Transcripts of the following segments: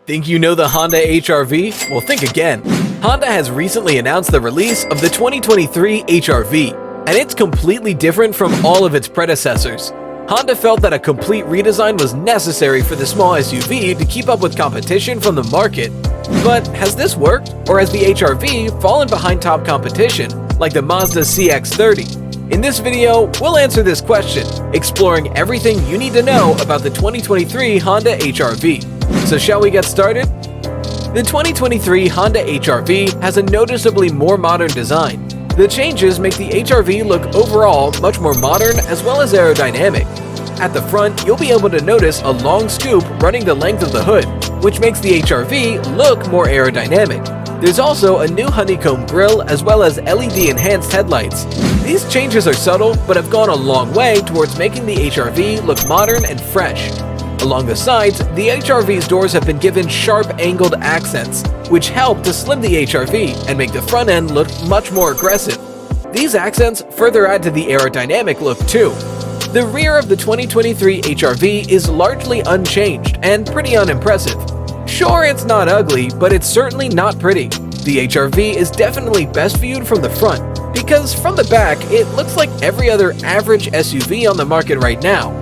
Think you know the Honda HRV? Well, think again. Honda has recently announced the release of the 2023 HRV, and it's completely different from all of its predecessors. Honda felt that a complete redesign was necessary for the small SUV to keep up with competition from the market. But has this worked, or has the HRV fallen behind top competition, like the Mazda CX-30? In this video, we'll answer this question, exploring everything you need to know about the 2023 Honda HRV. So shall we get started? The 2023 Honda HRV has a noticeably more modern design. The changes make the HRV look overall much more modern as well as aerodynamic. At the front, you'll be able to notice a long scoop running the length of the hood, which makes the HRV look more aerodynamic. There's also a new honeycomb grille as well as LED-enhanced headlights. These changes are subtle but have gone a long way towards making the HRV look modern and fresh. Along the sides, the HRV's doors have been given sharp angled accents, which help to slim the HRV and make the front end look much more aggressive. These accents further add to the aerodynamic look too. The rear of the 2023 HRV is largely unchanged and pretty unimpressive. Sure, it's not ugly, but it's certainly not pretty. The HRV is definitely best viewed from the front, because from the back, it looks like every other average SUV on the market right now.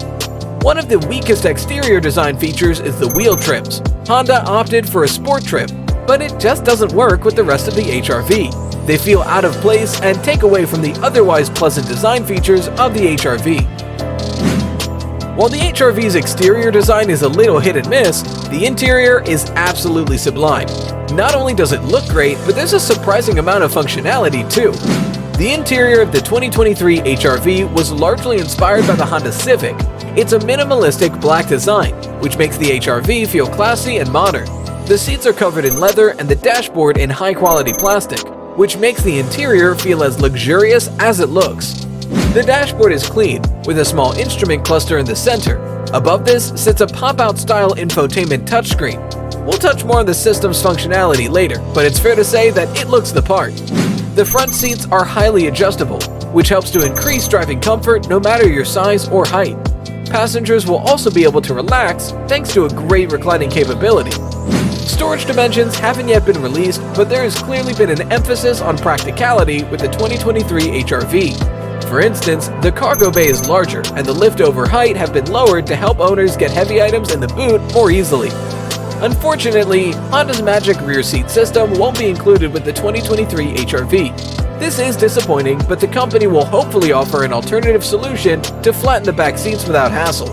One of the weakest exterior design features is the wheel trims. Honda opted for a sport trim, but it just doesn't work with the rest of the HRV. They feel out of place and take away from the otherwise pleasant design features of the HRV. While the HRV's exterior design is a little hit and miss, the interior is absolutely sublime. Not only does it look great, but there's a surprising amount of functionality too. The interior of the 2023 HRV was largely inspired by the Honda Civic. It's a minimalistic black design, which makes the HRV feel classy and modern. The seats are covered in leather and the dashboard in high-quality plastic, which makes the interior feel as luxurious as it looks. The dashboard is clean, with a small instrument cluster in the center. Above this sits a pop-out style infotainment touchscreen. We'll touch more on the system's functionality later, but it's fair to say that it looks the part. The front seats are highly adjustable, which helps to increase driving comfort no matter your size or height. Passengers will also be able to relax thanks to a great reclining capability. Storage dimensions haven't yet been released, but there has clearly been an emphasis on practicality with the 2023 HRV. For instance, the cargo bay is larger and the lift-over height have been lowered to help owners get heavy items in the boot more easily. Unfortunately, Honda's Magic Rear Seat system won't be included with the 2023 HRV. This is disappointing, but the company will hopefully offer an alternative solution to flatten the back seats without hassle.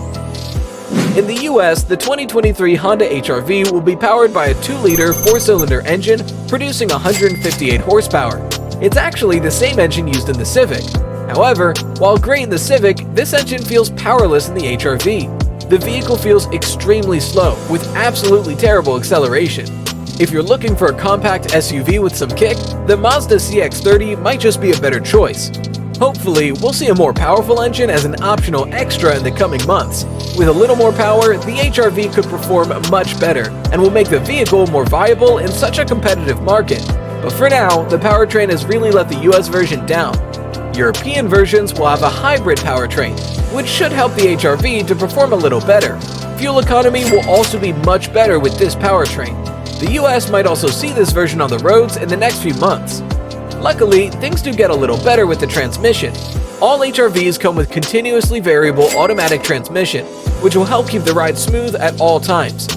In the US, the 2023 Honda HRV will be powered by a 2-liter 4-cylinder engine producing 158 horsepower. It's actually the same engine used in the Civic. However, while great in the Civic, this engine feels powerless in the HRV. The vehicle feels extremely slow, with absolutely terrible acceleration. If you're looking for a compact SUV with some kick, the Mazda CX-30 might just be a better choice. Hopefully, we'll see a more powerful engine as an optional extra in the coming months. With a little more power, the HRV could perform much better and will make the vehicle more viable in such a competitive market. But for now, the powertrain has really let the US version down. European versions will have a hybrid powertrain, which should help the HRV to perform a little better. Fuel economy will also be much better with this powertrain. The US might also see this version on the roads in the next few months. Luckily, things do get a little better with the transmission. All HRVs come with continuously variable automatic transmission, which will help keep the ride smooth at all times.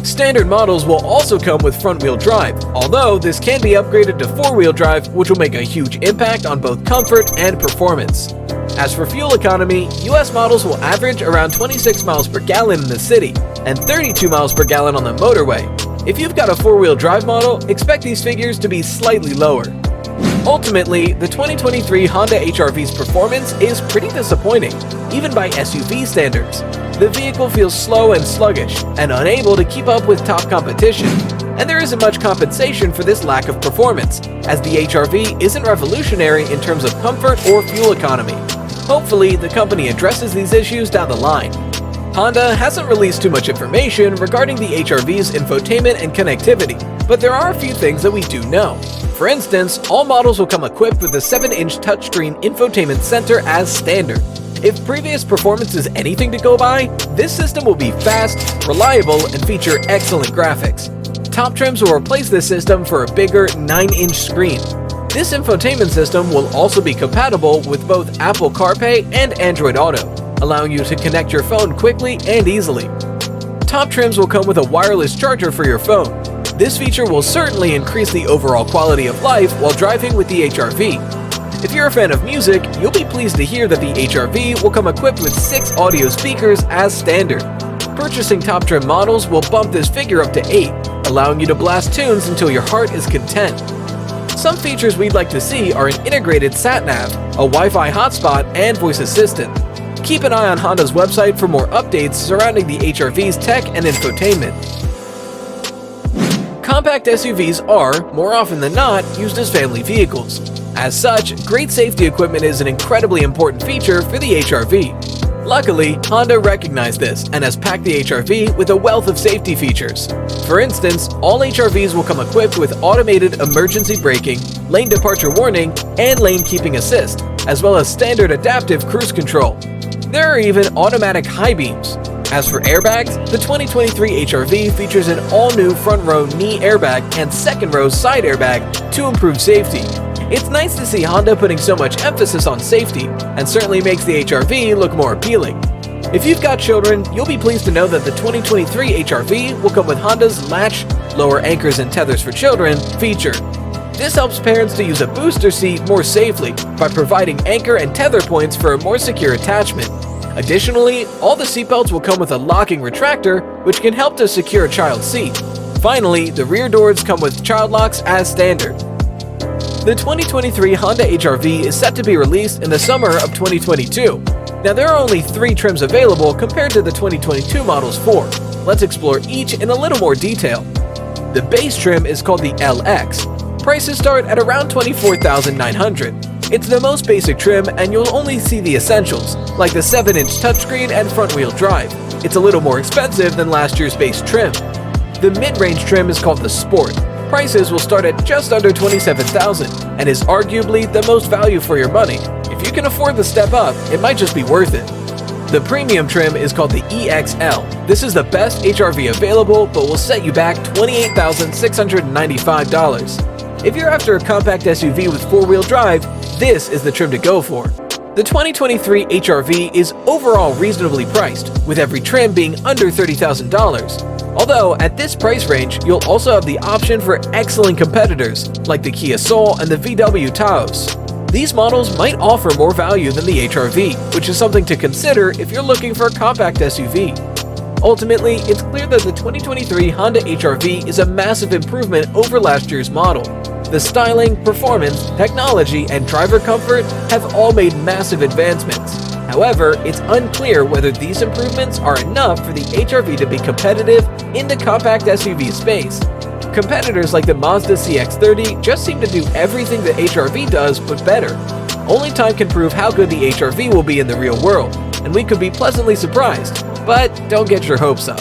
Standard models will also come with front-wheel drive, although this can be upgraded to four-wheel drive, which will make a huge impact on both comfort and performance. As for fuel economy, US models will average around 26 miles per gallon in the city and 32 miles per gallon on the motorway. If you've got a four-wheel drive model, expect these figures to be slightly lower. Ultimately, the 2023 Honda HRV's performance is pretty disappointing, even by SUV standards. The vehicle feels slow and sluggish, and unable to keep up with top competition. And there isn't much compensation for this lack of performance, as the HRV isn't revolutionary in terms of comfort or fuel economy. Hopefully, the company addresses these issues down the line. Honda hasn't released too much information regarding the HRV's infotainment and connectivity, but there are a few things that we do know. For instance, all models will come equipped with a 7-inch touchscreen infotainment center as standard. If previous performance is anything to go by, this system will be fast, reliable, and feature excellent graphics. Top trims will replace this system for a bigger 9-inch screen. This infotainment system will also be compatible with both Apple CarPlay and Android Auto, allowing you to connect your phone quickly and easily. Top trims will come with a wireless charger for your phone. This feature will certainly increase the overall quality of life while driving with the HRV. If you're a fan of music, you'll be pleased to hear that the HRV will come equipped with 6 audio speakers as standard. Purchasing top trim models will bump this figure up to 8, allowing you to blast tunes until your heart is content. Some features we'd like to see are an integrated sat-nav, a Wi-Fi hotspot, and voice assistant. Keep an eye on Honda's website for more updates surrounding the HRV's tech and infotainment. Compact SUVs are, more often than not, used as family vehicles. As such, great safety equipment is an incredibly important feature for the HRV. Luckily, Honda recognized this and has packed the HRV with a wealth of safety features. For instance, all HRVs will come equipped with automated emergency braking, lane departure warning, and lane keeping assist, as well as standard adaptive cruise control. There are even automatic high beams. As for airbags, the 2023 HRV features an all-new front-row knee airbag and second-row side airbag to improve safety. It's nice to see Honda putting so much emphasis on safety, and certainly makes the HRV look more appealing. If you've got children, you'll be pleased to know that the 2023 HRV will come with Honda's Latch, Lower Anchors and Tethers for Children feature. This helps parents to use a booster seat more safely by providing anchor and tether points for a more secure attachment. Additionally, all the seatbelts will come with a locking retractor, which can help to secure a child's seat. Finally, the rear doors come with child locks as standard. The 2023 Honda HRV is set to be released in the summer of 2022. Now, there are only 3 trims available compared to the 2022 model's 4. Let's explore each in a little more detail. The base trim is called the LX. Prices start at around $24,900. It's the most basic trim, and you'll only see the essentials, like the 7-inch touchscreen and front-wheel drive. It's a little more expensive than last year's base trim. The mid-range trim is called the Sport. Prices will start at just under $27,000 and is arguably the most value for your money. If you can afford the step up, it might just be worth it. The premium trim is called the EXL. This is the best HRV available, but will set you back $28,695. If you're after a compact SUV with 4-wheel drive, this is the trim to go for. The 2023 HRV is overall reasonably priced, with every trim being under $30,000. Although, at this price range, you'll also have the option for excellent competitors, like the Kia Soul and the VW Taos. These models might offer more value than the HRV, which is something to consider if you're looking for a compact SUV. Ultimately, it's clear that the 2023 Honda HRV is a massive improvement over last year's model. The styling, performance, technology, and driver comfort have all made massive advancements. However, it's unclear whether these improvements are enough for the HRV to be competitive in the compact SUV space. Competitors like the Mazda CX-30 just seem to do everything the HRV does, but better. Only time can prove how good the HRV will be in the real world, and we could be pleasantly surprised. But don't get your hopes up.